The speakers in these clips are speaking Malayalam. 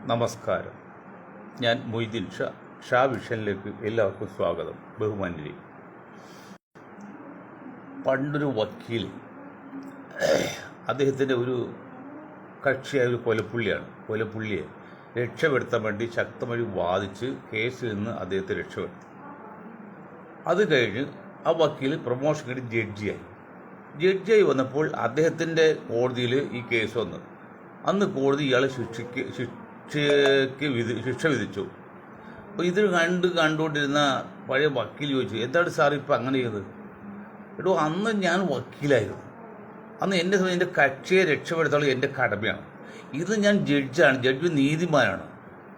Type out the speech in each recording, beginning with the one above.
നമസ്കാരം. ഞാൻ മൊയ്തീൻ ഷാ വിഷനിലേക്ക് എല്ലാവർക്കും സ്വാഗതം. ബഹുമാന്യരെ, പണ്ടൊരു വക്കീൽ, അദ്ദേഹത്തിൻ്റെ ഒരു കക്ഷിയായ ഒരു കൊലപ്പുള്ളിയെ രക്ഷപ്പെടുത്താൻ വേണ്ടി ശക്തമായി വാദിച്ച് കേസിൽ നിന്ന് അദ്ദേഹത്തെ രക്ഷപ്പെടുത്തി. അത് കഴിഞ്ഞ് ആ വക്കീൽ പ്രൊമോഷൻ കിട്ടി ജഡ്ജിയായി വന്നപ്പോൾ അദ്ദേഹത്തിൻ്റെ കോടതിയിൽ ഈ കേസ് വന്നു. അന്ന് കോടതി ഇയാളെ ശിക്ഷ വിധിച്ചു. അപ്പോൾ ഇത് കണ്ടുകൊണ്ടിരുന്ന പഴയ വക്കീൽ ചോദിച്ചു, എന്താണ് സാർ ഇപ്പം അങ്ങനെ ചെയ്തത്? എടോ, അന്ന് ഞാൻ വക്കീലായിരുന്നു. അന്ന് എൻ്റെ കക്ഷിയെ രക്ഷപ്പെടുത്താനുള്ള എൻ്റെ കടമയാണ്. ഇത് ഞാൻ ജഡ്ജി നീതിമാനാണ്.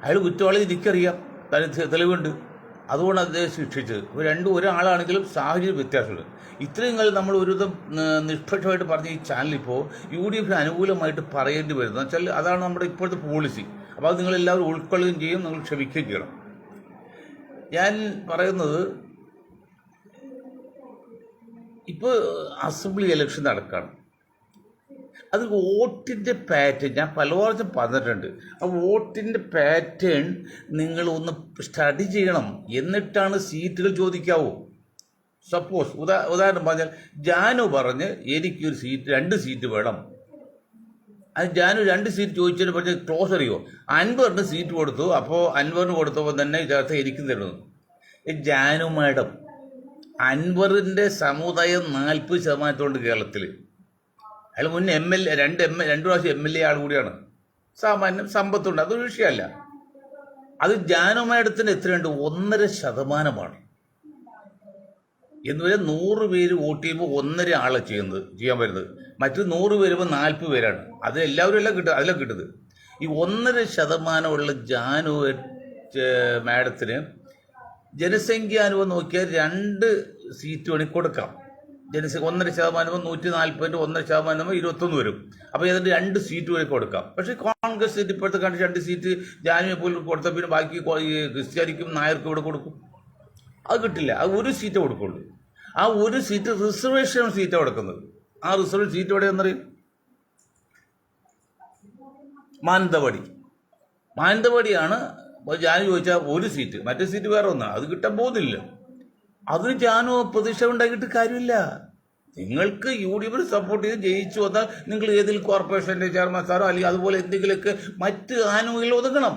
അയാൾ കുറ്റവാളി എനിക്കറിയാം, തെളിവുണ്ട്. അതുകൊണ്ട് അദ്ദേഹം ശിക്ഷിച്ചത്. ഒരാളാണെങ്കിലും സാഹചര്യം വ്യത്യാസമുണ്ട്. ഇത്രയും കാലം നമ്മൾ ഒരുവിധം നിഷ്പക്ഷമായിട്ട് പറഞ്ഞ ഈ ചാനലിപ്പോൾ UDF അനുകൂലമായിട്ട് പറയേണ്ടി വരുന്നത് വെച്ചാൽ അതാണ് നമ്മുടെ ഇപ്പോഴത്തെ പോളിസി. അപ്പോൾ അത് നിങ്ങളെല്ലാവരും ഉൾക്കൊള്ളുകയും ചെയ്യും, നിങ്ങൾ ക്ഷമിക്കുകയും ചെയ്യണം. ഞാൻ പറയുന്നത്, ഇപ്പോൾ അസംബ്ലി ഇലക്ഷൻ നടക്കുകയാണ്. അത് വോട്ടിൻ്റെ പാറ്റേൺ ഞാൻ പലവർഷം പറഞ്ഞിട്ടുണ്ട്. ആ വോട്ടിൻ്റെ പാറ്റേൺ നിങ്ങൾ ഒന്ന് സ്റ്റഡി ചെയ്യണം, എന്നിട്ടാണ് സീറ്റുകൾ ചോദിക്കാവൂ. സപ്പോസ് ഉദാഹരണം പറഞ്ഞാൽ ജാനു പറഞ്ഞ് എനിക്കൊരു സീറ്റ് 2 സീറ്റ് വേണം. അത് ജാനു 2 സീറ്റ് ചോദിച്ചതിന് പറഞ്ഞ് ക്ലോസ് അറിയോ, അൻവറിന് സീറ്റ് കൊടുത്തു. അപ്പോൾ അൻവറിന് കൊടുത്തപ്പോൾ തന്നെ ഇതിനകത്ത് എനിക്കും തരുന്നു. ജാനു മാഡം, അൻവറിൻ്റെ സമുദായം 40% കേരളത്തിൽ. അയാൾ മുന്നേ രണ്ട് പ്രാവശ്യം MLA ആൾ കൂടിയാണ്. സാമാന്യം സമ്പത്തുണ്ട്, അതൊരു വിഷയമല്ല. അത് ജാനു മാഡത്തിന് എത്രയുണ്ട്? 1.5% എന്ന് പറഞ്ഞാൽ 100 പേര് വോട്ട് ചെയ്യുമ്പോൾ 1.5 ആളെ ചെയ്യാൻ വരുന്നത്. മറ്റു 100 പേരുമ്പോൾ 40 പേരാണ്. അത് അതിലെല്ലാം കിട്ടുന്നത്. ഈ 1.5% ജാനു മാഡത്തിന് ജനസംഖ്യാനുഭവം നോക്കിയാൽ 2 സീറ്റ് വേണമെങ്കിൽ കൊടുക്കാം. 1.5% 140, 1.5% 21 വരും. അപ്പോൾ ഏതാണ്ട് 2 സീറ്റ് വരെ കൊടുക്കാം. പക്ഷേ കോൺഗ്രസ് ഇപ്പോഴത്തെ കണ്ട് 2 സീറ്റ് ജാനുവിനെ പോലും കൊടുത്താൽ പിന്നെ ബാക്കി ക്രിസ്ത്യാനിക്കും നായർക്കും ഇവിടെ കൊടുക്കും. അത് കിട്ടില്ല. അത് 1 സീറ്റ് കൊടുക്കുള്ളൂ. ആ 1 സീറ്റ് റിസർവേഷൻ സീറ്റാണ് കൊടുക്കുന്നത്. ആ റിസർവേഷൻ സീറ്റ് എവിടെ എന്നറിയും? മാനന്തവാടിയാണ്. ജാനു ചോദിച്ചാൽ 1 സീറ്റ്, മറ്റേ സീറ്റ് വേറെ ഒന്നാണ്. അത് കിട്ടാൻ പോകുന്നില്ല. അതിന് ജാനു പ്രതീക്ഷ ഉണ്ടാക്കിയിട്ട് കാര്യമില്ല. നിങ്ങൾക്ക് UDF സപ്പോർട്ട് ചെയ്ത് ജയിച്ചു വന്നാൽ നിങ്ങൾ ഏതെങ്കിലും കോർപ്പറേഷൻ്റെ ചെയർമാൻ സാറോ അല്ലെങ്കിൽ അതുപോലെ എന്തെങ്കിലുമൊക്കെ മറ്റ് ആനുകൂല്യം ഒതുങ്ങണം.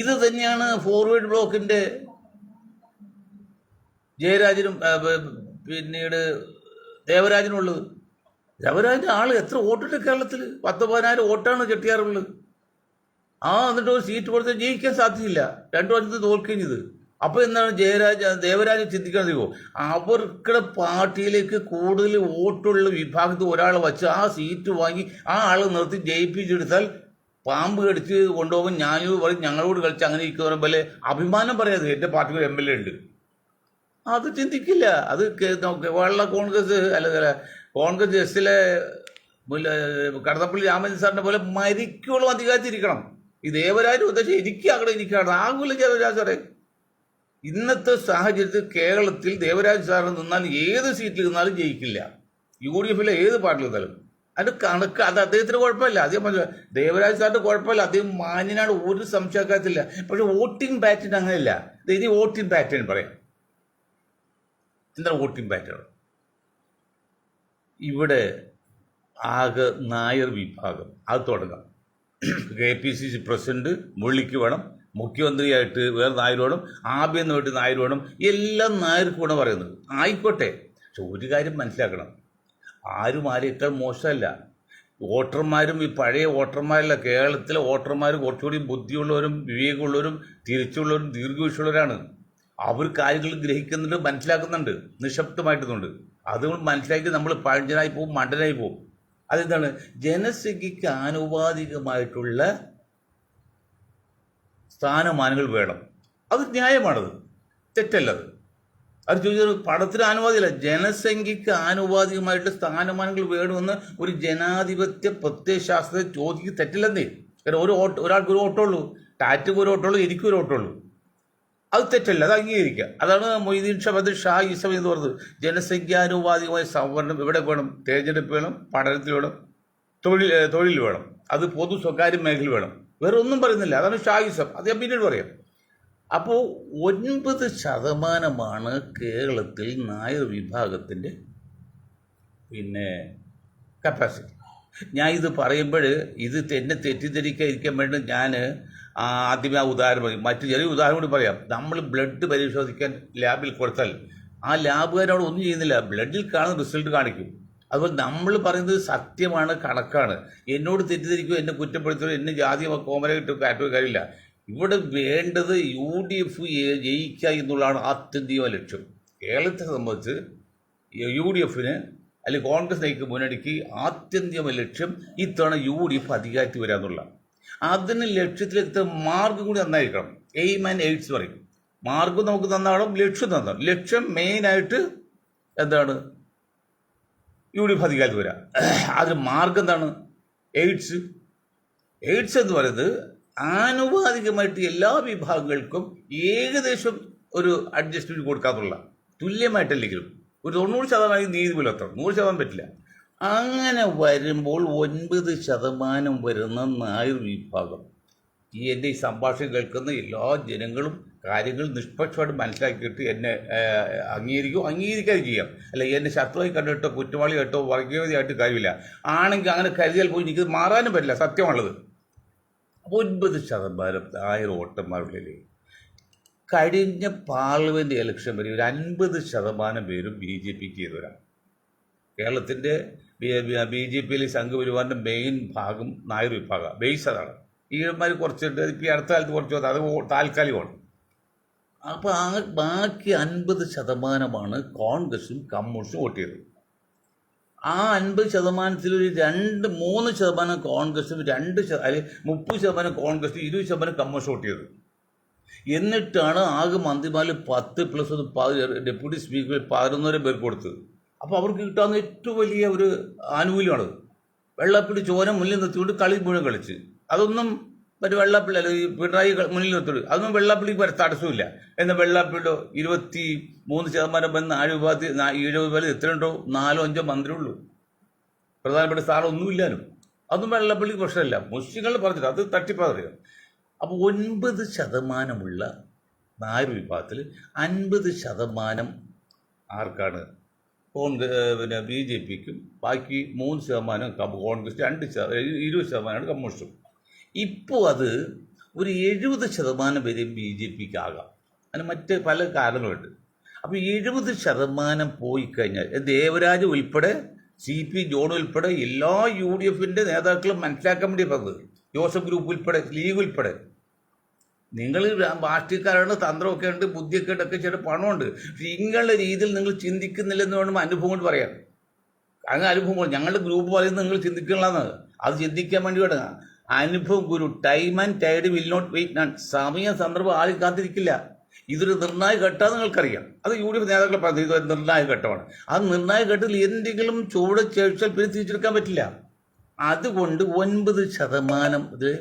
ഇത് തന്നെയാണ് ഫോർവേഡ് ബ്ലോക്കിൻ്റെ ജയരാജനും പിന്നീട് ദേവരാജനുള്ളത്. ദേവരാജൻ്റെ ആൾ എത്ര വോട്ടിട്ട് കേരളത്തിൽ? 10,000-12,000 വോട്ടാണ് ചെട്ടിയാറുള്ളത്. എന്നിട്ട് ഒരു സീറ്റ് കൊടുത്താൽ ജയിക്കാൻ സാധ്യതയില്ല. 2 വർഷത്തിൽ തോൽക്കുകയും ചെയ്ത്. അപ്പോൾ എന്താണ് ദേവരാജൻ ചിന്തിക്കാതിരിക്കുമോ? അവർക്കുടെ പാർട്ടിയിലേക്ക് കൂടുതൽ വോട്ടുള്ള വിഭാഗത്തിൽ ഒരാളെ വച്ച് ആ സീറ്റ് വാങ്ങി ആ ആളെ നിർത്തി ജയിപ്പിച്ചെടുത്താൽ പാമ്പ് കടിച്ച് കൊണ്ടുപോകും. ഞാനോട് പറയും ഞങ്ങളോട് കളിച്ച് അങ്ങനെ ഇരിക്കുന്ന പോലെ അഭിമാനം പറയാതെ എൻ്റെ പാർട്ടിയിൽ MLA ഉണ്ട്. അത് ചിന്തിക്കില്ല. അത് കോൺഗ്രസ് കോൺഗ്രസ് എസിലെ കടന്നപ്പള്ളി രാമചന്ദ്രൻ സാറിനെ പോലെ മരിക്കോളം അധികാരത്തിരിക്കണം. ഈ ദേവരാജൻ ഉദ്ദേശം എനിക്കാണ് ആകുല ദേവരാജ് സാറേ. ഇന്നത്തെ സാഹചര്യത്തിൽ കേരളത്തിൽ ദേവരാജ് സാറിന് നിന്നാൽ ഏത് സീറ്റിൽ നിന്നാലും ജയിക്കില്ല. UDF ഏത് പാർട്ടിയിൽ നിന്നാലും. അത് കണക്ക്. അത് അദ്ദേഹത്തിന് കുഴപ്പമില്ല. അദ്ദേഹം ദേവരാജ് സാറിന്റെ കുഴപ്പമില്ല. അദ്ദേഹം മാന്യനാണ്, ഒരു സംശയക്കാത്തില്ല. പക്ഷെ വോട്ടിംഗ് പാറ്റേൺ അങ്ങനെയല്ല. ഇനി വോട്ടിംഗ് പാറ്റേൺ പറയാം. എന്താണ് വോട്ടിംഗ് പാറ്റേൺ? ഇവിടെ ആകെ നായർ വിഭാഗം. അത് തുടങ്ങാം. KPCC പ്രസിഡന്റ് മുരളിക്ക് വേണം, മുഖ്യമന്ത്രിയായിട്ട് വേറെ നായർ വേണം, ആഭ്യന്തരമായിട്ട് നായർ വേണം. എല്ലാം നായർക്ക് വേണം പറയുന്നത്. ആയിക്കോട്ടെ. പക്ഷെ ഒരു കാര്യം മനസ്സിലാക്കണം, ആരെക്കാൾ മോശമല്ല. വോട്ടർമാരും ഈ പഴയ വോട്ടർമാരല്ല, കേരളത്തിലെ വോട്ടർമാർ കുറച്ചുകൂടി ബുദ്ധിയുള്ളവരും വിവേകമുള്ളവരും തിരിച്ചുള്ളവരും ദീർഘവീക്ഷുള്ളവരാണ്. അവർ കാര്യങ്ങൾ ഗ്രഹിക്കുന്നുണ്ട്, മനസ്സിലാക്കുന്നുണ്ട്, നിശബ്ദമായിട്ടുന്നുണ്ട്. അതുകൊണ്ട് മനസ്സിലാക്കി നമ്മൾ പഴഞ്ചനായി പോകും, മണ്ടനായി പോകും. അതെന്താണ്? ജനസംഖ്യയ്ക്ക് ആനുപാതികമായിട്ടുള്ള സ്ഥാനമാനങ്ങൾ വേണം. അത് ന്യായമാണത്, തെറ്റല്ലത്. അത് ചോദിച്ചത് പണത്തിന് ആനുപാതികമല്ല, ജനസംഖ്യയ്ക്ക് ആനുപാതികമായിട്ട് സ്ഥാനമാനങ്ങൾ വേണമെന്ന് ഒരു ജനാധിപത്യ പ്രത്യയശാസ്ത്ര ചോദിക്ക് തെറ്റില്ലെന്നേ. കാരണം ഒരാൾക്ക് ഒരു വോട്ടുള്ളൂ, ടാറ്റയ്ക്ക് ഒരു വോട്ടുള്ളൂ, എനിക്കും ഒരു വോട്ടുള്ളൂ. അത് തെറ്റല്ല, അത് അംഗീകരിക്കുക. അതാണ് മൊയ്തീൻ ഷാ ഈ സമയം എന്ന് പറഞ്ഞത്. ജനസംഖ്യാനുപാതികമായ സംവരണം ഇവിടെ വേണം. തെരഞ്ഞെടുപ്പ് വേണം, പഠനത്തിൽ വേണം, തൊഴിൽ വേണം. അത് പൊതു സ്വകാര്യ മേഖല വേണം. വേറെ ഒന്നും പറയുന്നില്ല. അതാണ് ഷായിസം. അത് ഞാൻ പിന്നീട് പറയാം. അപ്പോൾ 9% കേരളത്തിൽ നായർ വിഭാഗത്തിൻ്റെ കപ്പാസിറ്റി. ഞാൻ ഇത് പറയുമ്പോൾ ഇത് എന്നെ തെറ്റിദ്ധരിക്കാതിരിക്കാൻ വേണ്ടി ഞാൻ ആദ്യമേ ആ ഉദാഹരണം പറയും. മറ്റു ചെറിയ ഉദാഹരണം കൂടി പറയാം. നമ്മൾ ബ്ലഡ് പരിശോധിക്കാൻ ലാബിൽ കൊടുത്താൽ ആ ലാബുകാരോട് ഒന്നും ചെയ്യുന്നില്ല, ബ്ലഡിൽ കാണുന്ന റിസൾട്ട് കാണിക്കും. അതുപോലെ നമ്മൾ പറയുന്നത് സത്യമാണ്, കണക്കാണ്. എന്നോട് തെറ്റിദ്ധരിക്കുകയോ എന്നെ കുറ്റപ്പെടുത്തുകയോ എന്നെ ജാതി കോമര കിട്ടുക കാര്യമില്ല. ഇവിടെ വേണ്ടത് UDF ജയിക്കുക എന്നുള്ളതാണ് ആത്യന്തിക ലക്ഷ്യം. കേരളത്തെ സംബന്ധിച്ച് UDF അല്ലെങ്കിൽ കോൺഗ്രസ് നയിക്കുന്ന മുന്നണിക്ക് ആത്യന്തിക ലക്ഷ്യം ഇത്തവണ UDF അധികാരത്തിൽ വരിക എന്നുള്ള. അതിന് ലക്ഷ്യത്തിലെത്തുന്ന മാർഗം കൂടി നന്നായിരിക്കണം. എയിം ആൻഡ് എയ്ഡ്സ് പറയും. മാർഗം നമുക്ക് നന്നാവണം, ലക്ഷ്യം നന്നാവണം. ലക്ഷ്യം മെയിനായിട്ട് എന്താണ്? UDF അധികാരത്തിൽ വരിക. അതിന് മാർഗം എന്താണ്? എയ്ഡ്സ് എന്ന് പറയുന്നത് ആനുപാതികമായിട്ട് എല്ലാ വിഭാഗങ്ങൾക്കും ഏകദേശം ഒരു അഡ്ജസ്റ്റ്മെൻറ്റ് കൊടുക്കാന്നുള്ള, തുല്യമായിട്ടല്ലെങ്കിലും ഒരു 90% നീതി പുലർത്തണം. 100% പറ്റില്ല. അങ്ങനെ വരുമ്പോൾ 9% വരുന്ന നായർ വിഭാഗം, എൻ്റെ ഈ സംഭാഷണം കേൾക്കുന്ന എല്ലാ ജനങ്ങളും കാര്യങ്ങൾ നിഷ്പക്ഷമായിട്ട് മനസ്സിലാക്കിയിട്ട് എന്നെ അംഗീകരിക്കാതെ ചെയ്യാം. അല്ല എന്നെ ശത്രുവായി കണ്ടിട്ടോ കുറ്റവാളിയായിട്ടോ വർഗീയതയായിട്ട് കാര്യമില്ല. ആണെങ്കിൽ അങ്ങനെ കരുതിയാൽ പോയി എനിക്കത് മാറാനും പറ്റില്ല, സത്യമാണുള്ളത്. 9% നായർ വോട്ടന്മാരുള്ളിൽ കഴിഞ്ഞ പാർലമെൻറ്റ് ഇലക്ഷൻ വരെ ഒരു 50% പേരും BJPക്ക് ചെയ്തവരാണ്. കേരളത്തിൻ്റെ BJPയിൽ സംഘപരിവാറിൻ്റെ മെയിൻ ഭാഗം നായർ വിഭാഗം, ബേസ് അതാണ്. ഈഴന്മാർ കുറച്ചുണ്ട്, ഇപ്പോൾ അടുത്ത കാലത്ത് കുറച്ച് അത് താൽക്കാലികമാണ്. അപ്പോൾ ബാക്കി 50% കോൺഗ്രസും കമ്മ്യൂണിസ്റ്റും വോട്ട് ചെയ്തത്. ആ 50%-ൽ ഒരു 2-3% കോൺഗ്രസും 30% കോൺഗ്രസും 20% കമ്മ്യൂണിസ്റ്റ് വോട്ട് ചെയ്തത്. എന്നിട്ടാണ് ആകെ മന്ത്രിമാരിൽ 10+1 ഡെപ്യൂട്ടി സ്പീക്കർ 11 പേർക്ക് കൊടുത്തത്. അപ്പോൾ അവർക്ക് കിട്ടാവുന്ന ഏറ്റവും വലിയ ഒരു ആനുകൂല്യമാണത്. വെള്ളാപ്പള്ളി ചോര മുന്നിൽ നിർത്തിക്കൊണ്ട് കളി മുഴുവൻ കളിച്ച്, അതൊന്നും മറ്റു വെള്ളാപ്പള്ളി അല്ല പിണറായി മുന്നിൽ നിർത്തുള്ളൂ, അതൊന്നും വെള്ളാപ്പള്ളിക്ക് വരെ തടസ്സമില്ല. എന്നാൽ വെള്ളാപ്പള്ളിയോ 23% വന്ന് 70 എത്രയുണ്ടോ 4-5 മന്ത്രിയുള്ളൂ, പ്രധാനപ്പെട്ട സ്ഥാനം ഒന്നുമില്ലാലും. അതൊന്നും വെള്ളാപ്പള്ളിക്ക് പ്രശ്നമില്ല. മുസ്ലിങ്ങൾ പറഞ്ഞിട്ട് അത് തട്ടിപ്പറിയുക. അപ്പോൾ 9% നായർ വിഭാഗത്തിൽ 50% ആർക്കാണ്? BJPക്കും, ബാക്കി 3% കോൺഗ്രസ്, 20% കമ്മ്യൂണിസ്റ്റും. ഇപ്പോൾ അത് ഒരു 70% വരെ BJPക്ക് ആകാം. അതിന് മറ്റ് പല കാരണങ്ങളുണ്ട്. അപ്പോൾ 70% പോയി കഴിഞ്ഞാൽ ദേവരാജ് ഉൾപ്പെടെ CP ജോൺ ഉൾപ്പെടെ എല്ലാ UDFൻ്റെ നേതാക്കളും മനസ്സിലാക്കാൻ വേണ്ടി പറഞ്ഞത്, ജോസഫ് ഗ്രൂപ്പ് ഉൾപ്പെടെ, ലീഗ് ഉൾപ്പെടെ, നിങ്ങൾ രാഷ്ട്രീയക്കാരാണ്, തന്ത്രമൊക്കെ ഉണ്ട്, ബുദ്ധിയൊക്കെ ഉണ്ട്, ഒക്കെ ചില പണമുണ്ട്. പക്ഷെ ഇങ്ങനെയുള്ള രീതിയിൽ നിങ്ങൾ ചിന്തിക്കുന്നില്ലെന്ന് വേണം അനുഭവം കൊണ്ട് പറയാം. അങ്ങനെ അനുഭവം ഞങ്ങളുടെ ഗ്രൂപ്പ് പറയുന്നത് നിങ്ങൾ ചിന്തിക്കണമെന്ന്, അത് ചിന്തിക്കാൻ വേണ്ടി വേണം അനുഭവം. ഗുരു time and tide will not wait none. സമയ സന്ദർഭം ആരും കാത്തിരിക്കില്ല. ഇതൊരു നിർണായക ഘട്ടം നിങ്ങൾക്കറിയാം. അത് UDF നേതാക്കളെ പറഞ്ഞു ഇതൊരു നിർണായക ഘട്ടമാണ്. ആ നിർണായക ഘട്ടത്തിൽ എന്തെങ്കിലും ചുവട് ചേർച്ചാൽ പിന്നെ തിരിച്ചെടുക്കാൻ പറ്റില്ല. അതുകൊണ്ട് 9% ഇത് 70%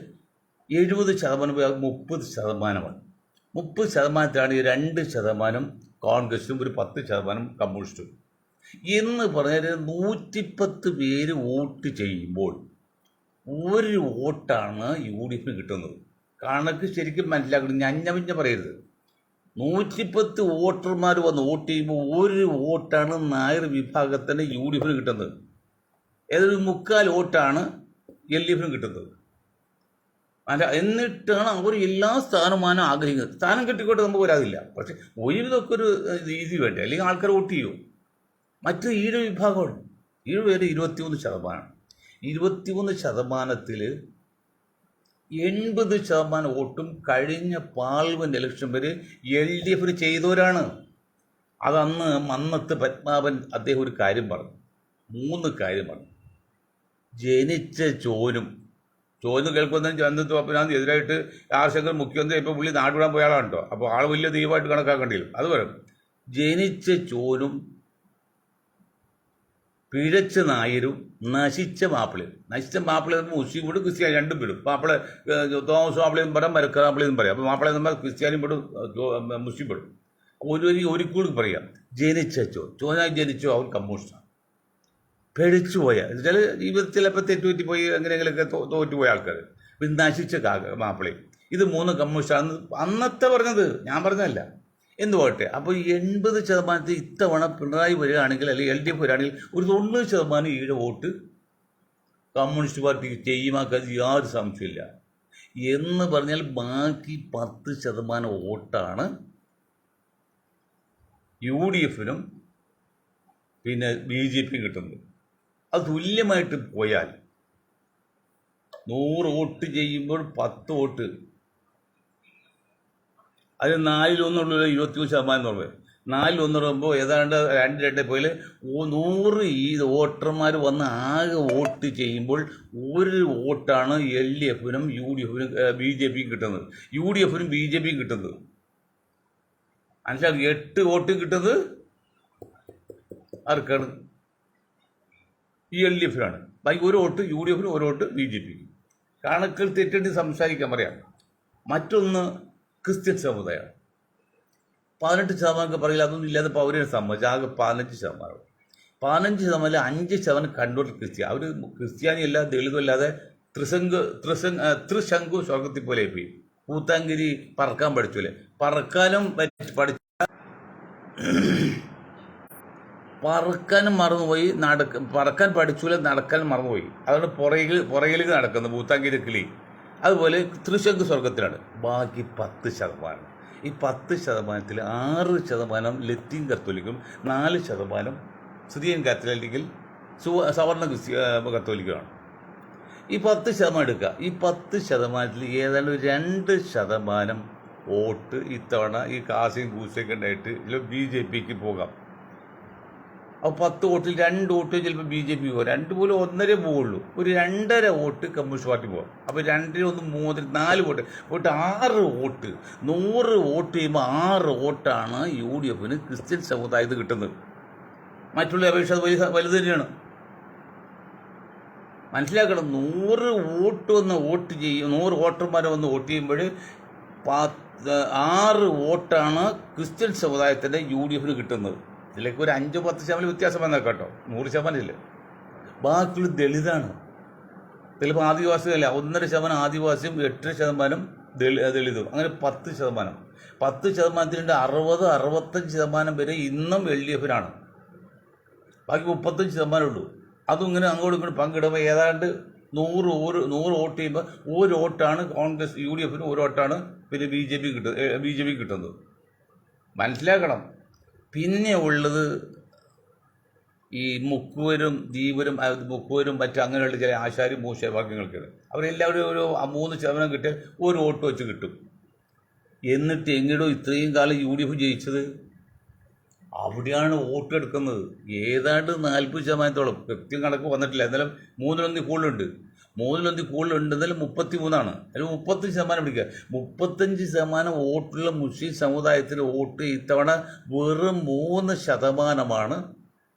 30%. 30%ത്തിലാണ് 2% കോൺഗ്രസും ഒരു 10% കമ്മ്യൂണിസ്റ്റും എന്ന് പറഞ്ഞാൽ 110 പേര് വോട്ട് ചെയ്യുമ്പോൾ ഒരു വോട്ടാണ് UDF കിട്ടുന്നത്. കണക്ക് ശരിക്കും മനസ്സിലാക്കണം, ഞഞ്ഞ പറയരുത്. 110 വോട്ടർമാർ വന്ന് വോട്ട് ചെയ്യുമ്പോൾ ഒരു വോട്ടാണ് നായർ വിഭാഗത്തിൻ്റെ UDF കിട്ടുന്നത്. ഏതൊരു 3/4 വോട്ടാണ് LDF കിട്ടുന്നത്. അല്ല, എന്നിട്ടാണ് അവർ എല്ലാ സ്ഥാനമാനം ആഗ്രഹിക്കുന്നത്. സ്ഥാനം കിട്ടിക്കോട്ടെ, നമുക്ക് വരാതില്ല. പക്ഷെ ഒരുവിധമൊക്കെ ഒരു രീതി വേണ്ടേ, അല്ലെങ്കിൽ ആൾക്കാർ വോട്ട് ചെയ്യും. മറ്റ് ഈഴ വിഭാഗമാണ്. ഈഴ പേര് 23%. 23%-ൽ 80% വോട്ടും കഴിഞ്ഞ പാർലമെൻറ്റ് ഇലക്ഷൻ വരെ LDF ചെയ്തവരാണ്. അതന്ന് മന്നത്ത് പത്മാവൻ അദ്ദേഹം ഒരു കാര്യം പറഞ്ഞു, 3 കാര്യം പറഞ്ഞു. ജനിച്ച ചോനും കേൾക്കുന്നതിന് ചന്ദ്രത്ത് പപ്പനാഥ് എതിരായിട്ട് ആർശങ്കർ മുഖ്യമന്ത്രി ഇപ്പോൾ പുള്ളി നാടുവിടാൻ പോയ ആളാണ് കേട്ടോ. അപ്പോൾ ആൾ വലിയ ദൈവമായിട്ട് കണക്കാക്കേണ്ടിയും. അത് പറയും, ജനിച്ച ചോനും പിഴച്ച നായരും നശിച്ച മാപ്പിളയും. നശിച്ച മാപ്പിള മുസ്ലിം വിടും ക്രിസ്ത്യാനി രണ്ടും വിടും. മാപ്പിള തോമസ് മാപ്പിളയും പറയാം, മരക്കാർ മാപ്പിളയും പറയാം. അപ്പോൾ മാപ്പിള നമ്മൾ ക്രിസ്ത്യാനിയും വിടും, മുസ്ലിം വിടും. ഒരിക്കലും പറയാം, ജനിച്ച ചോനായി ജനിച്ചോ അവൻ കമ്മ്യൂണിസ്റ്റാണ്. പിഴച്ചു പോയ എന്നുവെച്ചാൽ ജീവിതത്തിൽ ചിലപ്പോൾ തെറ്റുപറ്റിപ്പോയി എങ്ങനെയെങ്കിലൊക്കെ തോറ്റുപോയ ആൾക്കാർ. പിന്നെ നശിച്ച മാപ്പിളയും. ഇത് 3 കമ്മ്യൂണിസ്റ്റാണ് അന്നത്തെ പറഞ്ഞത്, ഞാൻ പറഞ്ഞതല്ല. എന്ത് പോട്ടെ. അപ്പോൾ 80% ഇത്തവണ പിണറായി വരികയാണെങ്കിൽ, അല്ലെങ്കിൽ LDF വരികയാണെങ്കിൽ ഒരു 90% ഈഴ വോട്ട് കമ്മ്യൂണിസ്റ്റ് പാർട്ടിക്ക് ചെയ്യുമാക്കാൻ യാതൊരു സംശയമില്ല. എന്ന് പറഞ്ഞാൽ ബാക്കി 10% വോട്ടാണ് UDF പിന്നെ BJP കിട്ടുന്നത്. അത് തുല്യമായിട്ട് പോയാൽ 100 വോട്ട് ചെയ്യുമ്പോൾ 10 വോട്ട്, അത് 4-1 23% എന്നുള്ളത്. 4-1 പറയുമ്പോൾ ഏതാണ്ട് 2-2 പോയാൽ 100 ഈ വോട്ടർമാർ വന്ന് ആകെ വോട്ട് ചെയ്യുമ്പോൾ 1 വോട്ടാണ് LDF UDF BJP കിട്ടുന്നത്, UDF BJP കിട്ടുന്നത്. മനസ്സിലാക്കി? 8 വോട്ട് കിട്ടുന്നത് ആർക്കാണ്? ഈ LDF ബാക്കി 1 വോട്ട് UDF, 1 വോട്ട് BJP. കണക്കിൽ തെറ്റിട്ട് സംസാരിക്കാൻ പറയാം. മറ്റൊന്ന് ക്രിസ്ത്യൻ സമുദായം 18% പറയില്ല, അതൊന്നും ഇല്ലാതെ പൗരനെ സംബന്ധിച്ച് ആകെ 15%. 15% 5% കണ്ണൂർ ക്രിസ്ത്യ. അവർ ക്രിസ്ത്യാനിയല്ല, ദളിതമല്ലാതെ ത്രിശങ്കു സ്വർഗത്തിൽ പോലെ പോയി. കൂത്താങ്കിരി പറക്കാൻ പഠിച്ചൂലെ, പറക്കാനും പറക്കാനും മറന്നുപോയി, പറക്കാൻ പഠിച്ചൂലെ, നടക്കാനും മറന്നുപോയി. അതുകൊണ്ട് പുറകിലേക്ക് നടക്കുന്നത് പൂത്താങ്കിരി കിളി. അതുപോലെ ത്രിശങ്കു സ്വർഗത്തിലാണ്. ബാക്കി 10%. ഈ 10%-ൽ 6% ലത്തീൻ കത്തോലിക്കും, 4% സിറിയൻ കാത്തലിക്കൽ സവർണ കത്തോലിക്കുമാണ്. ഈ 10% എടുക്കുക. ഈ 10%-ൽ ഏതാണ്ട് 2% വോട്ട് ഇത്തവണ ഈ കാസിയും കൂസയൊക്കെ ഉണ്ടായിട്ട് BJPക്ക് പോകാം. അപ്പോൾ 10 വോട്ടിൽ 2 വോട്ട് ചിലപ്പോൾ BJP പോകും, 2 പോലും 1.5 പോവുള്ളൂ. ഒരു 2.5 വോട്ട് കമ്മ്യൂണിസ്റ്റ് പാർട്ടി പോകും. അപ്പോൾ 2-1 3 4 വോട്ട് 6 വോട്ട്. 100 വോട്ട് ചെയ്യുമ്പോൾ 6 വോട്ടാണ് UDF ക്രിസ്ത്യൻ സമുദായത്തിൽ കിട്ടുന്നത്. മറ്റുള്ള അപേക്ഷ വലുത് തന്നെയാണ്. മനസ്സിലാക്കണം. 100 വോട്ട് വന്ന് വോട്ട് ചെയ്യും, 100 വോട്ടർമാരെ വന്ന് വോട്ട് ചെയ്യുമ്പോൾ 6 വോട്ടാണ് ക്രിസ്ത്യൻ സമുദായത്തിൻ്റെ UDF കിട്ടുന്നത്. ഇതിലേക്ക് ഒരു 5-10% വ്യത്യാസം വന്നാൽ കേട്ടോ, 100% ഇല്ല. ബാക്കിയുള്ള ദളിതാണ്. ചിലപ്പോൾ ആദിവാസികളല്ല, 1.5% ആദിവാസിയും 8% ദളിതും, അങ്ങനെ 10%. 10%-ൽ 60-65% വരെ ഇന്നും LDF. ബാക്കി 35% ഉള്ളൂ. അതും ഇങ്ങനെ അങ്ങോട്ടും ഇങ്ങോട്ടും പങ്കിടുമ്പോൾ ഏതാണ്ട് 100 വോട്ട് ചെയ്യുമ്പോൾ 1 വോട്ടാണ് കോൺഗ്രസ് UDF, 1 വോട്ടാണ് പിന്നെ BJP കിട്ടുന്നത്. മനസ്സിലാക്കണം. പിന്നെ ഉള്ളത് ഈ മുക്കുവരും ദ്വീപരും മറ്റും അങ്ങനെയുള്ള ചില ആശാരി മൂശവാക്യങ്ങൾക്കാണ്. അവരെല്ലാവരും ഒരു 3% കിട്ടിയാൽ 1 വോട്ട് വെച്ച് കിട്ടും. എന്നിട്ട് എങ്ങനെയോ ഇത്രയും കാലം UDF ജയിച്ചത്? അവിടെയാണ് വോട്ട് എടുക്കുന്നത്. ഏതാണ്ട് 40%. കൃത്യം കണക്ക് വന്നിട്ടില്ല. എന്നാലും 3-1 കൂടുതലുണ്ട്. 3-1 കൂടുതലുണ്ട്. എന്നാലും 33ആണ്. അതിൽ 35% പിടിക്കുക. 35% വോട്ടുള്ള മുസ്ലിം സമുദായത്തിൻ്റെ വോട്ട് ഇത്തവണ വെറും 3%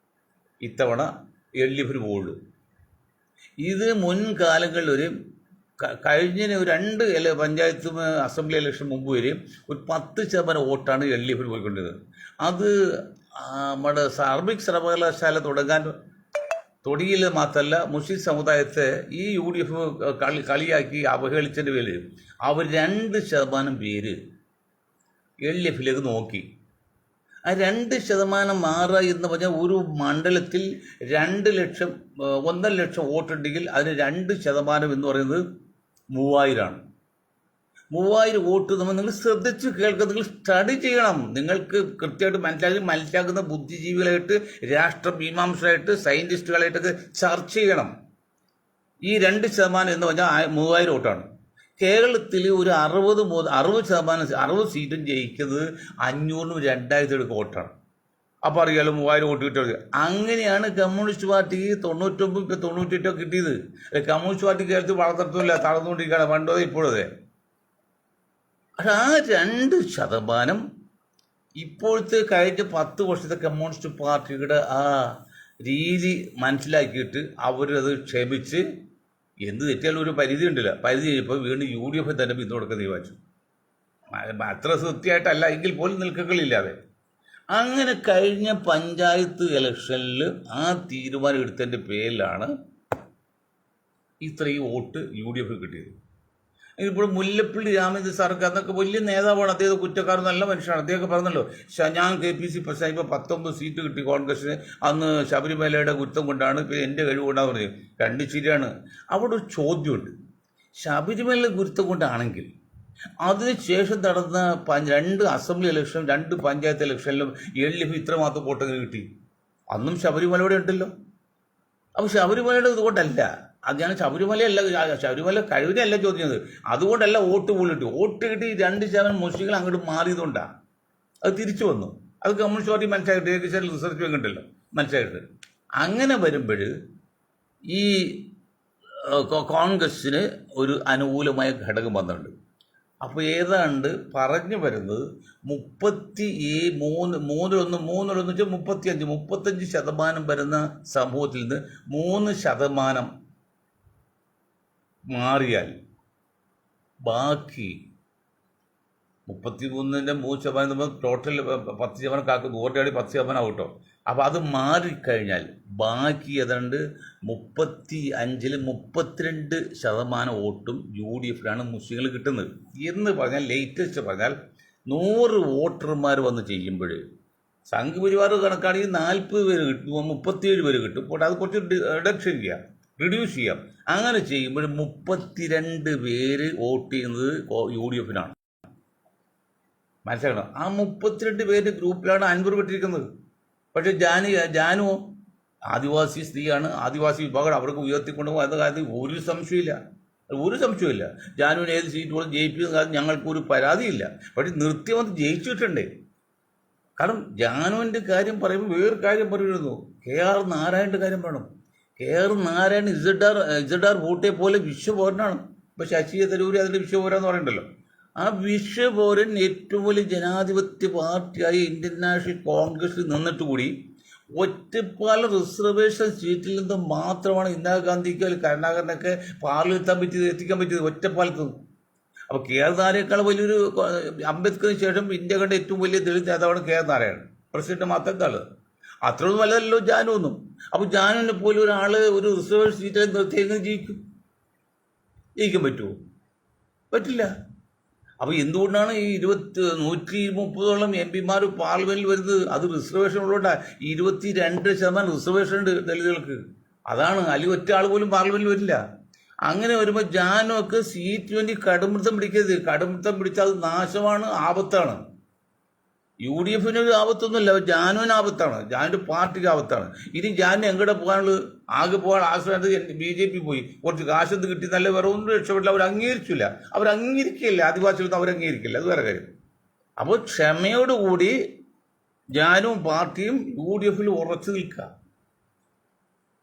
ഇത്തവണ LDF പോകുള്ളൂ. ഇത് മുൻകാലങ്ങളിൽ ഒരു കഴിഞ്ഞ 2 പഞ്ചായത്ത് അസംബ്ലി ഇലക്ഷൻ മുമ്പ് വരെയും ഒരു 10% വോട്ടാണ് LDF പോയിക്കൊണ്ടിരുന്നത്. അത് നമ്മുടെ അറബിക് സർവകലാശാല തൊടിയിൽ മാത്രമല്ല, മുസ്ലിം സമുദായത്തെ ഈ UDF കളിയാക്കി അവഹേളിച്ചതിൻ്റെ പേരിൽ അവർ 2% പേര് LDF നോക്കി. ആ 2% മാറുക എന്ന് പറഞ്ഞാൽ ഒരു മണ്ഡലത്തിൽ 2 ലക്ഷം 1.5 ലക്ഷം വോട്ടുണ്ടെങ്കിൽ അതിന് 2% എന്ന് പറയുന്നത് 3000 3000 വോട്ട്. നിങ്ങൾ ശ്രദ്ധിച്ച് കേൾക്കുക, നിങ്ങൾ സ്റ്റഡി ചെയ്യണം. നിങ്ങൾക്ക് കൃത്യമായിട്ട് മനസ്സിലാക്കുന്ന ബുദ്ധിജീവികളായിട്ട്, രാഷ്ട്രമീമാംസകളായിട്ട്, സയൻറ്റിസ്റ്റുകളായിട്ടൊക്കെ ചർച്ച ചെയ്യണം. ഈ 2% എന്ന് പറഞ്ഞാൽ 3000 വോട്ടാണ്. കേരളത്തിൽ ഒരു 60% സീറ്റും ജയിക്കുന്നത് 500-2000 വോട്ടാണ്. അപ്പോൾ അറിയാലോ 3000 വോട്ട് കിട്ടിയത്. അങ്ങനെയാണ് കമ്മ്യൂണിസ്റ്റ് പാർട്ടിക്ക് 99-98 കിട്ടിയത്. കമ്മ്യൂണിസ്റ്റ് പാർട്ടി കേരളത്തിൽ വളർത്തില്ല, തളർന്നുകൊണ്ടിരിക്കുകയാണ്, പണ്ടോ ഇപ്പോഴതെ. പക്ഷെ ആ 2% ഇപ്പോഴത്തെ കഴിഞ്ഞ 10 വർഷത്തെ കമ്മ്യൂണിസ്റ്റ് പാർട്ടിയുടെ ആ രീതി മനസ്സിലാക്കിയിട്ട് അവരത് ക്ഷമിച്ച്, എന്ത് തെറ്റിയാലും ഒരു പരിധി ഉണ്ടല്ലോ, പരിധി കഴിഞ്ഞപ്പോൾ വീണ്ടും UDF തന്നെ പിന്തുണക്കാൻ തീരുമാനിച്ചു. അത്ര കൃത്യമായിട്ടല്ല എങ്കിൽ പോലും നിൽക്കകളില്ലാതെ. അങ്ങനെ കഴിഞ്ഞ പഞ്ചായത്ത് ഇലക്ഷനിൽ ആ തീരുമാനം എടുത്തതിൻ്റെ പേരിലാണ് ഇത്രയും വോട്ട് UDF കിട്ടിയത്. ഇപ്പോൾ മുല്ലപ്പള്ളി രാമചന്ദ്രൻ സാർക്ക് അതൊക്കെ വലിയ നേതാവാണ്, അദ്ദേഹം കുറ്റക്കാരൻ നല്ല മനുഷ്യനാണ്. അദ്ദേഹമൊക്കെ പറഞ്ഞല്ലോ ഞാൻ KPC പ്രസിഡന്റ് ഇപ്പോൾ 19 സീറ്റ് കിട്ടി കോൺഗ്രസിന്, അന്ന് ശബരിമലയുടെ കുറ്റം കൊണ്ടാണ്, ഇപ്പോൾ എൻ്റെ കഴിവ് കൊണ്ടാന്ന് പറഞ്ഞു. രണ്ട് ശരിയാണ്. അവിടെ ഒരു ചോദ്യമുണ്ട്. ശബരിമല കുറ്റം കൊണ്ടാണെങ്കിൽ അതിനുശേഷം നടന്ന 2 അസംബ്ലി ഇലക്ഷൻ 2 പഞ്ചായത്ത് ഇലക്ഷനിലും LDF ഇത്രമാത്രം വോട്ടുകൾ കിട്ടി. അന്നും ശബരിമലയുടെ ഉണ്ടല്ലോ. അപ്പോൾ ശബരിമലയുടെ ഇതുകൊണ്ടല്ല, അത് ഞാൻ ശബരിമല കഴിവിനല്ല ചോദിക്കുന്നത്, അതുകൊണ്ടല്ല വോട്ട് കിട്ടി. വോട്ട് കിട്ടി 2% മുസ്ലിങ്ങൾ അങ്ങോട്ട് മാറിയതുകൊണ്ടാണ് അത് തിരിച്ചു വന്നു. അത് കമ്മ്യൂണിസ്റ്റ് പാർട്ടി മനസ്സിലായിട്ട് ഏകദേശം റിസർച്ച് വെക്കണ്ടല്ലോ മനസ്സിലായിട്ട്. അങ്ങനെ വരുമ്പോൾ ഈ കോൺഗ്രസ്സിന് ഒരു അനുകൂലമായ ഘടകം വന്നിട്ടുണ്ട്. അപ്പോൾ ഏതാണ്ട് പറഞ്ഞു വരുന്നത് 35% വരുന്ന സമൂഹത്തിൽ നിന്ന് 3% മാറിയാൽ ബാക്കി 33-ന്റെ 3% ടോട്ടൽ 10% കാക്കും, ഓർഡറി 10% ആവട്ടോ. അപ്പോൾ അത് മാറിക്കഴിഞ്ഞാൽ ബാക്കി ഏതാണ്ട് 32% വോട്ടും UDFിനാണ് മുസ്ലിങ്ങൾ കിട്ടുന്നത് എന്ന് പറഞ്ഞാൽ, ലേറ്റസ്റ്റ് പറഞ്ഞാൽ 100 വോട്ടർമാർ വന്ന് ചെയ്യുമ്പോൾ സംഘപരിവാർ കണക്കാണെങ്കിൽ 40 പേര് കിട്ടും, 37 പേര് കിട്ടും. അപ്പോൾ അത് കുറച്ച് റിഡ്യൂസ് ചെയ്യാം. അങ്ങനെ ചെയ്യുമ്പോൾ 32 പേര് വോട്ട് ചെയ്യുന്നത് UDFിനാണ്. മനസ്സിലാക്കണം. ആ 32 പേര് ഗ്രൂപ്പിലാണ് അൻവർ പെട്ടിരിക്കുന്നത്. പക്ഷേ ജാനുവോ ആദിവാസി സ്ത്രീയാണ്, ആദിവാസി വിഭാഗം, അവർക്ക് ഉയർത്തിക്കൊണ്ടുപോകും. അത് കാര്യത്തിൽ ഒരു സംശയമില്ല. ജാനുവിന് ഏത് സീറ്റ് പോലും ജയിപ്പിക്കുന്ന കാര്യം ഞങ്ങൾക്കൊരു പരാതിയില്ല. പക്ഷേ നിർത്തിവന്ന് ജയിച്ചിട്ടുണ്ടേ. കാരണം ജാനുവിൻ്റെ കാര്യം പറയുമ്പോൾ വേറൊരു കാര്യം പറയുന്നു, KR നാരായണൻ്റെ കാര്യം വേണം. KR നാരായണൻ ZR വോട്ടെ പോലെ വിശ്വപൗരനാണ്. ഇപ്പോൾ ശശി തരൂർ അതിൻ്റെ വിശ്വപൗരൻ എന്ന് പറയുന്നുണ്ടല്ലോ. ആ വിശ്വപൗരൻ ഏറ്റവും വലിയ ജനാധിപത്യ പാർട്ടിയായി ഇന്ത്യൻ നാഷണൽ കോൺഗ്രസിൽ നിന്നിട്ട് കൂടി ഒറ്റപ്പാല റിസർവേഷൻ സീറ്റിൽ നിന്ന് മാത്രമാണ് ഇന്ദിരാഗാന്ധിക്ക് അല്ലെങ്കിൽ കരുണാകരനൊക്കെ പാർലമെന്റിൽ എത്തിക്കാൻ പറ്റിയത്, ഒറ്റപ്പാലത്ത് നിന്ന്. അപ്പോൾ KR നാരായണേക്കാൾ വലിയൊരു, അംബേദ്കറിന് ശേഷം ഇന്ത്യ കണ്ട ഏറ്റവും വലിയ ദളിത് നേതാവാണ് KR നാരായണൻ, പ്രസിഡന്റ് മാത്രക്കാള്. അത്രയൊന്നും വല്ലതല്ലോ ജാനു ഒന്നും. അപ്പോൾ ജാനുവിനെ പോലെ ഒരാൾ ഒരു റിസർവേഷൻ സീറ്റിൽ നിർത്തി എങ്ങനെ ജയിക്കാൻ പറ്റുമോ? പറ്റില്ല. അപ്പോൾ എന്തുകൊണ്ടാണ് ഈ 130ഓളം MP പാർലമെന്റിൽ വരുന്നത്? അത് റിസർവേഷൻ ഉള്ളതുകൊണ്ടാണ്. 22% റിസർവേഷൻ ഉണ്ട് ദളിതുകൾക്ക്. അതാണ്. അല്ലെങ്കിൽ ഒറ്റ ആൾ പോലും പാർലമെന്റിൽ വരില്ല. അങ്ങനെ വരുമ്പോൾ ജാനുവൊക്കെ സീറ്റ് വേണ്ടി കടുംപിടുത്തം പിടിക്കരുത്. കടുംപിടുത്തം പിടിച്ചാൽ അത് നാശമാണ്, ആപത്താണ്. UDFിന് ഒരു ആപത്തൊന്നുമില്ല, ജാനുവിന് ആപത്താണ്, ജാനുവിൻ്റെ പാർട്ടിക്ക് ആപത്താണ്. ഇനി ജാനു എങ്ങോട്ട് പോകാനുള്ളത്? ആകെ പോകാൻ ആശ്രയത്ത് BJP പോയി കുറച്ച് കാശെന്ത് കിട്ടി, നല്ല വേറെ ഒന്നും രക്ഷപ്പെട്ടില്ല. അവർ അംഗീകരിക്കില്ല, ആദിവാസികളൊന്നും അവരംഗീകരിക്കില്ല. അത് വേറെ കാര്യം. അപ്പോൾ ക്ഷമയോടുകൂടി ജാനുവും പാർട്ടിയും UDFിൽ ഉറച്ചു നിൽക്കുക.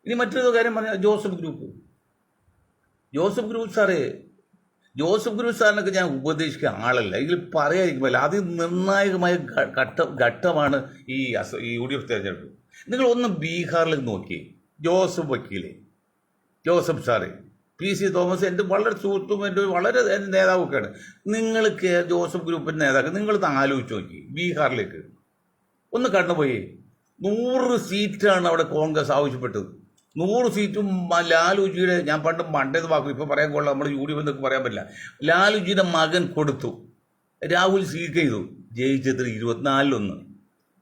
ഇനി മറ്റൊരു കാര്യം പറഞ്ഞാൽ ജോസഫ് ഗ്രൂപ്പ് സാറിനൊക്കെ ഞാൻ ഉപദേശിക്കുക ആളല്ല, എങ്കിൽ പറയാതിരിക്കുമല്ല. നിർണായകമായ ഘട്ടമാണ് ഈ UDF തെരഞ്ഞെടുപ്പ്. നിങ്ങളൊന്ന് ബീഹാറിൽ നോക്കി, ജോസഫ് സാറ്, PC തോമസ് എൻ്റെ വളരെ സുഹൃത്തും എൻ്റെ വളരെ നേതാവൊക്കെയാണ്. നിങ്ങൾക്ക് ജോസഫ് ഗ്രൂപ്പിൻ്റെ നേതാക്കൾ നിങ്ങളൊന്ന് ആലോചിച്ച് നോക്കി. ബീഹാറിലേക്ക് ഒന്ന് കണ്ടുപോയി. 100 സീറ്റാണ് അവിടെ കോൺഗ്രസ് ആവശ്യപ്പെട്ടത്. 100 സീറ്റും ലാലുജിയുടെ, ഞാൻ പണ്ട് മണ്ടേത് വാക്കും ഇപ്പോൾ പറയാൻ കൊള്ളാം, നമ്മൾ UDF എന്നൊക്കെ പറയാൻ പറ്റില്ല, ലാലുജിയുടെ മകൻ കൊടുത്തു. രാഹുൽ സീറ്റ് ചെയ്തു, ജയിച്ചത് 24-1,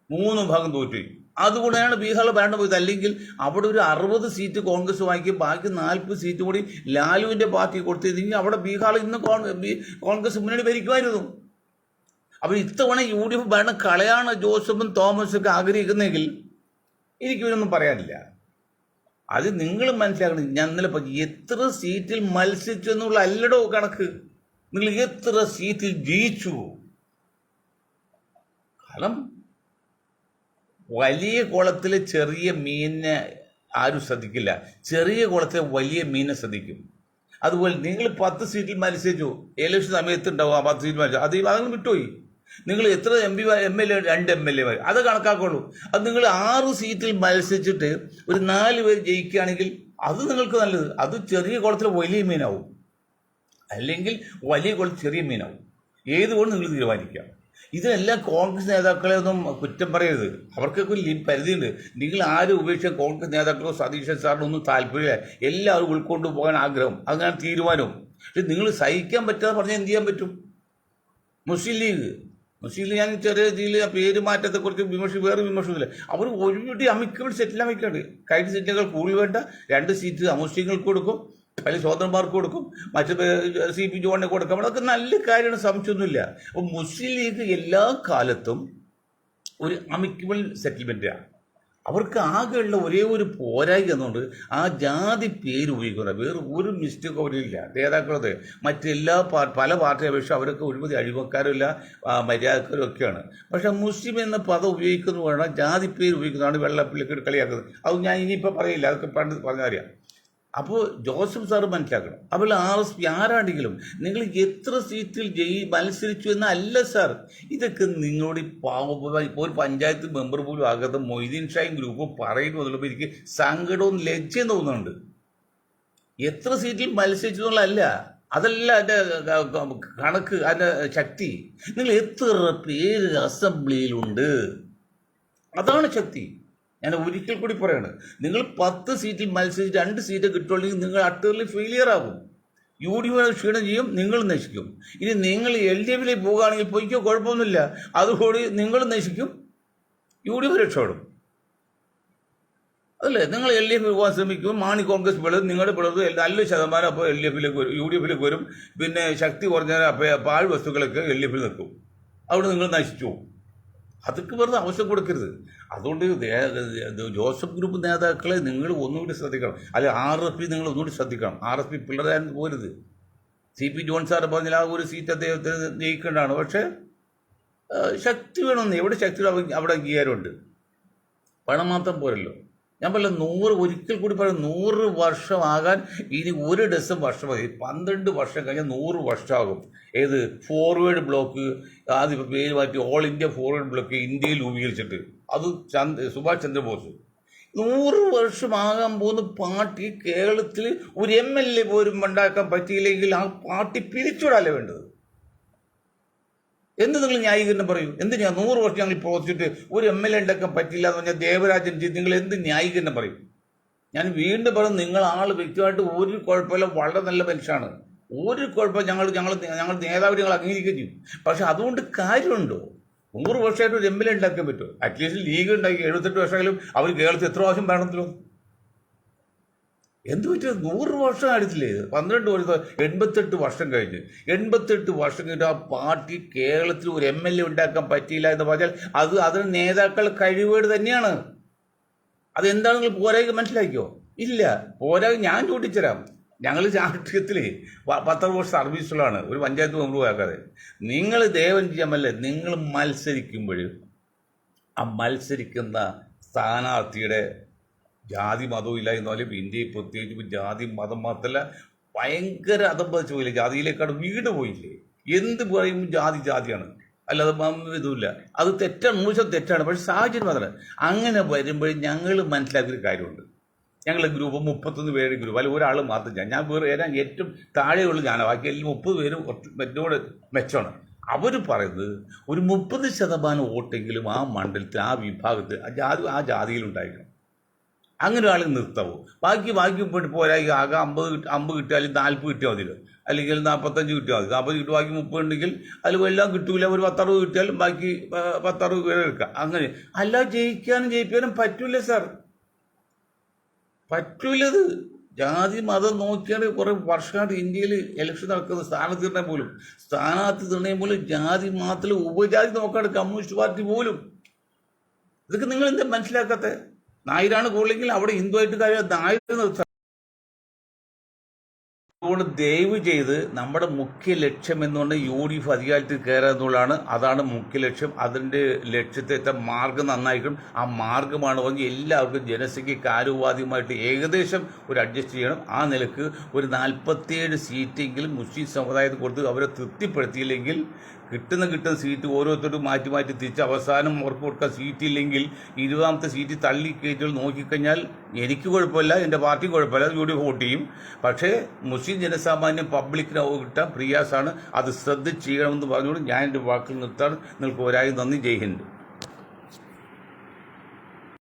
3 ഭാഗം തോറ്റു. അതുകൊണ്ടാണ് ബീഹാറിൽ ഭരണം പോയത്. അല്ലെങ്കിൽ അവിടെ ഒരു 60 സീറ്റ് കോൺഗ്രസ് വാങ്ങിക്കും, ബാക്കി 40 സീറ്റ് കൂടി ലാലുവിൻ്റെ പാർട്ടി കൊടുത്തിരുന്നെങ്കിൽ അവിടെ ബീഹാറിൽ ഇന്ന് കോൺഗ്രസ് മുന്നണി ഭരിക്കുമായിരുന്നു. അപ്പോൾ ഇത്തവണ UDF ഭരണം കളയാണ് ജോസഫും തോമസും ഒക്കെ ആഗ്രഹിക്കുന്നതെങ്കിൽ എനിക്കിവരൊന്നും പറയാനില്ല. അത് നിങ്ങൾ മനസ്സിലാക്കണം. ഞാൻ ഇന്നലെ എത്ര സീറ്റിൽ മത്സരിച്ചു എന്നുള്ള അല്ലടോ കണക്ക്, നിങ്ങൾ എത്ര സീറ്റിൽ ജയിച്ചു. കാരണം വലിയ കുളത്തിലെ ചെറിയ മീനിനെ ആരും ശ്രദ്ധിക്കില്ല, ചെറിയ കുളത്തിലെ വലിയ മീനെ ശ്രദ്ധിക്കും. അതുപോലെ നിങ്ങൾ 10 സീറ്റിൽ മത്സരിച്ചു, ഇലക്ഷൻ സമയത്ത് ഉണ്ടാവും ആ 10 സീറ്റ് മത്സരിച്ചു, അതങ്ങൾ വിട്ടുപോയി. നിങ്ങൾ എത്ര MLA 2 MLA അത് കണക്കാക്കുള്ളൂ. അത് നിങ്ങൾ 6 സീറ്റിൽ മത്സരിച്ചിട്ട് ഒരു 4 പേര് ജയിക്കുകയാണെങ്കിൽ അത് നിങ്ങൾക്ക് നല്ലത്. അത് ചെറിയ കുളത്തിൽ വലിയ മീനാവും, അല്ലെങ്കിൽ വലിയ കുളത്തിൽ ചെറിയ മീനാവും. ഏതുകൊണ്ട് നിങ്ങൾ തീരുമാനിക്കാം. ഇതിനെല്ലാം കോൺഗ്രസ് നേതാക്കളെ ഒന്നും കുറ്റം പറയരുത്. അവർക്കൊക്കെ പരിധിയുണ്ട്. നിങ്ങൾ ആരും ഉപേക്ഷിച്ച കോൺഗ്രസ് നേതാക്കളോ സതീശൻ സാറിനോ ഒന്നും താല്പര്യമില്ല. എല്ലാവരും ഉൾക്കൊണ്ടു പോകാൻ ആഗ്രഹം, അങ്ങനെ തീരുമാനവും. പക്ഷെ നിങ്ങൾ സഹിക്കാൻ പറ്റാതെ പറഞ്ഞാൽ എന്ത് ചെയ്യാൻ പറ്റും? മുസ്ലിം ലീഗ് ഞാൻ ചെറിയ രീതിയിൽ പേര് മാറ്റത്തെക്കുറിച്ച് വേറെ വിമർശനമില്ല. അവർ ഒരുപാട് അമിക്കബിൾ സെറ്റിൽ അമിക്കുന്നുണ്ട്. കഴിഞ്ഞ സീറ്റുകൾ കൂടുതൽ വേണ്ട 2 സീറ്റ് അമുസ്ലിങ്ങൾക്ക് കൊടുക്കും, അല്ലെങ്കിൽ സ്വതന്ത്രന്മാർക്ക് കൊടുക്കും, മറ്റു CP ജോണിനെ കൊടുക്കാം. അതൊക്കെ നല്ല കാര്യമാണ്, സംശയമൊന്നുമില്ല. അപ്പോൾ മുസ്ലിം ലീഗ് എല്ലാ കാലത്തും ഒരു അമിക്കബിൾ സെറ്റിൽമെൻറ്റാണ്. അവർക്ക് ആകെയുള്ള ഒരേ ഒരു പോരായ്മ എന്നുകൊണ്ട് ആ ജാതി പേര് ഉപയോഗിക്കുന്നത്. വേറെ ഒരു മിസ്റ്റേക്ക് അവരില്ല നേതാക്കളത്. മറ്റെല്ലാ പല പാർട്ടിയെ അപേക്ഷിച്ച് അവരൊക്കെ ഒരുപതി അഴിമക്കാരുമില്ല, മര്യാദക്കാരും ഒക്കെയാണ്. പക്ഷെ മുസ്ലിം എന്ന പദം ഉപയോഗിക്കുന്നത് വേണം, ജാതി പേര് ഉപയോഗിക്കുന്നതാണ് വെള്ളപ്പിള്ളിക്ക് കളിയാക്കുന്നത്. അത് ഞാൻ ഇനിയിപ്പോൾ പറയില്ല, അതൊക്കെ പണ്ട് പറഞ്ഞറിയാം. അപ്പോൾ ജോസഫ് സാറ് മനസ്സിലാക്കണം. അപ്പോൾ RSP ആരാണെങ്കിലും നിങ്ങൾ എത്ര സീറ്റിൽ മത്സരിച്ചു എന്നല്ല സാർ. ഇതൊക്കെ നിങ്ങളോട് ഒരു പഞ്ചായത്ത് മെമ്പർ പോലും ആകാത്ത മൊയ്തീൻ ഷായും ഗ്രൂപ്പ് പറയുന്നു എന്നുള്ളപ്പോൾ എനിക്ക് സങ്കടവും ലജ്ജയും തോന്നുന്നുണ്ട്. എത്ര സീറ്റിൽ മത്സരിച്ചു എന്നുള്ളതല്ല, അതല്ല അതിൻ്റെ കണക്ക്, അതിൻ്റെ ശക്തി. നിങ്ങൾ എത്ര പേര് അസംബ്ലിയിലുണ്ട്, അതാണ് ശക്തി. ഞാൻ ഒരിക്കൽ കൂടി പറയാണ്, നിങ്ങൾ 10 സീറ്റിൽ മത്സരിച്ച് 2 സീറ്റ് കിട്ടുകയാണെങ്കിൽ നിങ്ങൾ അട്ടർലി ഫെയിലിയർ ആകും. UDF ക്ഷീണം ചെയ്യും, നിങ്ങൾ നശിക്കും. ഇനി നിങ്ങൾ LDF പോകുകയാണെങ്കിൽ പോയിക്കോ, കുഴപ്പമൊന്നുമില്ല. അതുകൂടി നിങ്ങൾ നശിക്കും, UDF രക്ഷപ്പെടും. അതല്ലേ, നിങ്ങൾ LDF പോകാൻ ശ്രമിക്കും, മാണി കോൺഗ്രസ് പിളരും, നിങ്ങളുടെ പിളർന്ന് നല്ലൊരു ശതമാനം അപ്പോൾ LDF വരും, UDF വരും. പിന്നെ ശക്തി കുറഞ്ഞാൽ പാഴ് വസ്തുക്കളൊക്കെ LDF നിൽക്കും. അവിടെ നിങ്ങൾ നശിച്ചു പോകും. അതൊക്കെ വെറുതെ ആവശ്യം കൊടുക്കരുത്. അതുകൊണ്ട് ജോസഫ് ഗ്രൂപ്പ് നേതാക്കളെ നിങ്ങൾ ഒന്നുകൂടി ശ്രദ്ധിക്കണം. അല്ലെ RSP നിങ്ങൾ ഒന്നുകൂടി ശ്രദ്ധിക്കണം. RSP പിള്ളേരായിരുന്നു പോരുത്. CP ജോൺ സാറ് പറഞ്ഞാൽ ആ ഒരു സീറ്റ് അദ്ദേഹത്തിന് ജയിക്കേണ്ടതാണ്. പക്ഷേ ശക്തി വേണമെന്ന്, എവിടെ ശക്തി അവിടെ അംഗീകാരമുണ്ട്. പണം മാത്രം പോരല്ലോ. ഞാൻ പറഞ്ഞ ഒരിക്കൽ കൂടി പറയും, 100 വർഷമാകാൻ ഇനി 1 ഡസൻ വർഷം മതി. 12 വർഷം കഴിഞ്ഞാൽ 100 വർഷമാകും. ഏത് ഫോർവേഡ് ബ്ലോക്ക്, ആദ്യം പേര് മാറ്റി ഓൾ ഇന്ത്യ ഫോർവേഡ് ബ്ലോക്ക് ഇന്ത്യയിൽ രൂപീകരിച്ചിട്ട്, അത് സുഭാഷ് ചന്ദ്രബോസ്. 100 വർഷമാകാൻ പോകുന്ന പാർട്ടി കേരളത്തിൽ ഒരു MLA പോലും ഉണ്ടാക്കാൻ പറ്റിയില്ലെങ്കിൽ ആ പാർട്ടി പിരിച്ചുവിടാല്ലേ വേണ്ടത്. എന്ത് നിങ്ങൾ ന്യായീകരണം പറയൂ? എന്ത് 100 വർഷം ഞങ്ങൾ പ്രവർത്തിച്ചിട്ട് ഒരു MLA ഉണ്ടാക്കാൻ പറ്റില്ല എന്ന് പറഞ്ഞാൽ ദേവരാജൻ നിങ്ങൾ എന്ത് ന്യായീകരണം പറയും? ഞാൻ വീണ്ടും പറയും, നിങ്ങൾ വ്യക്തിമായിട്ട് ഒരു കുഴപ്പമില്ല, വളരെ നല്ല മനുഷ്യനാണ്, ഒരു കുഴപ്പം ഞങ്ങൾ നേതാവ് ഞങ്ങൾ അംഗീകരിക്കുകയും ചെയ്യും. പക്ഷെ അതുകൊണ്ട് കാര്യമുണ്ടോ? 100 വർഷമായിട്ട് ഒരു MLA ഉണ്ടാക്കാൻ പറ്റുമോ? അറ്റ്ലീസ്റ്റ് ലീഗ് ഉണ്ടാക്കി 78 വർഷമായാലും അവർ കേരളത്തിൽ എത്ര പ്രാവശ്യം ഭരണത്തിലോ? എന്ത് പറ്റിയത്? 100 വർഷം ആയിട്ടില്ലേ? 12 വർഷം, 88 വർഷം കഴിഞ്ഞ് 88 വർഷം കഴിഞ്ഞിട്ട് ആ പാർട്ടി കേരളത്തിൽ ഒരു MLA ഉണ്ടാക്കാൻ പറ്റിയില്ല എന്ന് പറഞ്ഞാൽ അതിന് നേതാക്കൾ കഴിവേട് തന്നെയാണ്. അതെന്താണ് നിങ്ങൾ പോരായ്മ മനസ്സിലാക്കിയോ? ഇല്ല, പോരായ്മ ഞാൻ ചൂണ്ടിത്തരാം. ഞങ്ങൾ രാഷ്ട്രീയത്തിൽ 10 വർഷം സർവീസുകളാണ്, ഒരു പഞ്ചായത്ത് മെമ്പറും ആക്കാതെ. നിങ്ങൾ ദേവൻ ചെയ്യാമല്ലേ, നിങ്ങൾ മത്സരിക്കുമ്പോൾ ആ മത്സരിക്കുന്ന സ്ഥാനാർത്ഥിയുടെ ജാതി മതവും ഇല്ല എന്നാലും ഇന്ത്യയിൽ പ്രത്യേകിച്ച് ജാതി മതം മാത്രമല്ല ഭയങ്കര അധംപതിച്ചു പോയില്ലേ, ജാതിയിലേക്കാണ് വീട് പോയില്ലേ. എന്ത് പറയുമ്പോൾ ജാതിയാണ്, അല്ലാതെ ഇതുമില്ല. അത് തെറ്റാണ്, 100% തെറ്റാണ്. പക്ഷെ സാഹചര്യം മാത്രമല്ല. അങ്ങനെ വരുമ്പോൾ ഞങ്ങൾ മനസ്സിലാക്കിയൊരു കാര്യമുണ്ട്. ഞങ്ങളുടെ ഗ്രൂപ്പ് 31 പേരുടെ ഗ്രൂപ്പ്, അല്ലെങ്കിൽ ഒരാൾ മാത്രം ഞാൻ വേറെ ഏറ്റവും താഴെയുള്ള ഞാനാണ്, ബാക്കി എല്ലാം 30 പേരും എന്നോട് മെച്ചമാണ്. അവർ പറയുന്നത് ഒരു 30% വോട്ടെങ്കിലും ആ മണ്ഡലത്തിൽ, ആ വിഭാഗത്തിൽ, ആ ജാതിയിലുണ്ടായിരിക്കണം. അങ്ങനെ ഒരാൾ നിർത്താവോ? ബാക്കി പോയിട്ട് പോരാ, ആകെ 50 കിട്ടിയാലും 40 കിട്ടിയാൽ മതിയല്ലോ, അല്ലെങ്കിൽ 45 കിട്ടിയാൽ മതി. 40 കിട്ടും, ബാക്കി 30 ഉണ്ടെങ്കിൽ അതിൽ എല്ലാം കിട്ടൂല. ഒരു 10-60 കിട്ടിയാലും ബാക്കി 10-60 പേരെ എടുക്കാം. അങ്ങനെ അല്ല, ജയിപ്പിക്കാനും പറ്റൂല സാർ, പറ്റൂലത്. ജാതി മതം നോക്കിയാണ് കുറേ വർഷമായിട്ട് ഇന്ത്യയിൽ ഇലക്ഷൻ നടക്കുന്നത്. സ്ഥാനാർത്ഥി നിർണയം പോലും ജാതി മാത്രം, ഉപജാതി നോക്കാണ് കമ്മ്യൂണിസ്റ്റ് പാർട്ടി പോലും. ഇതൊക്കെ നിങ്ങൾ എന്താ മനസ്സിലാക്കാത്ത? നായരാണ് കൂടുതലെങ്കിൽ അവിടെ ഹിന്ദുവായിട്ട് കാര്യം നായർ നിർത്താം. അതുകൊണ്ട് ദയവ് ചെയ്ത് നമ്മുടെ മുഖ്യ ലക്ഷ്യം എന്നുകൊണ്ട് UDF അധികാരത്തിൽ കയറുക എന്നുള്ളതാണ്. അതാണ് മുഖ്യ ലക്ഷ്യം. അതിൻ്റെ ലക്ഷ്യത്തെ എത്താൻ മാർഗം നന്നായിരിക്കും. ആ മാർഗമാണ് പറഞ്ഞ് എല്ലാവർക്കും ജനസംഖ്യയ്ക്ക് ആനുപാതികമായിട്ട് ഏകദേശം ഒരു അഡ്ജസ്റ്റ് ചെയ്യണം. ആ നിലക്ക് ഒരു 47 സീറ്റെങ്കിലും മുസ്ലിം സമുദായത്തിൽ കൊടുത്ത് അവരെ തൃപ്തിപ്പെടുത്തിയില്ലെങ്കിൽ കിട്ടുന്ന സീറ്റ് ഓരോരുത്തരും മാറ്റി മാറ്റി തിരിച്ച് അവസാനം അവർക്ക് കൊടുക്കാൻ സീറ്റില്ലെങ്കിൽ 20ാമത്തെ സീറ്റ് തള്ളി കയറ്റുകൾ നോക്കിക്കഴിഞ്ഞാൽ എനിക്ക് കുഴപ്പമില്ല, എൻ്റെ പാർട്ടി കുഴപ്പമില്ല, UDF വോട്ട് ചെയ്യും. പക്ഷേ മുസ്ലിം ജനസാമാന്യം പബ്ലിക്കിന് കിട്ടാൻ പ്രയാസമാണ്. അത് ശ്രദ്ധിച്ച് ചെയ്യണമെന്ന് പറഞ്ഞുകൊണ്ട് ഞാൻ എൻ്റെ വാക്കിൽ നിർത്താൻ നിങ്ങൾക്ക് ഒരായി നന്ദി. ജയ് ഹിന്ദ്.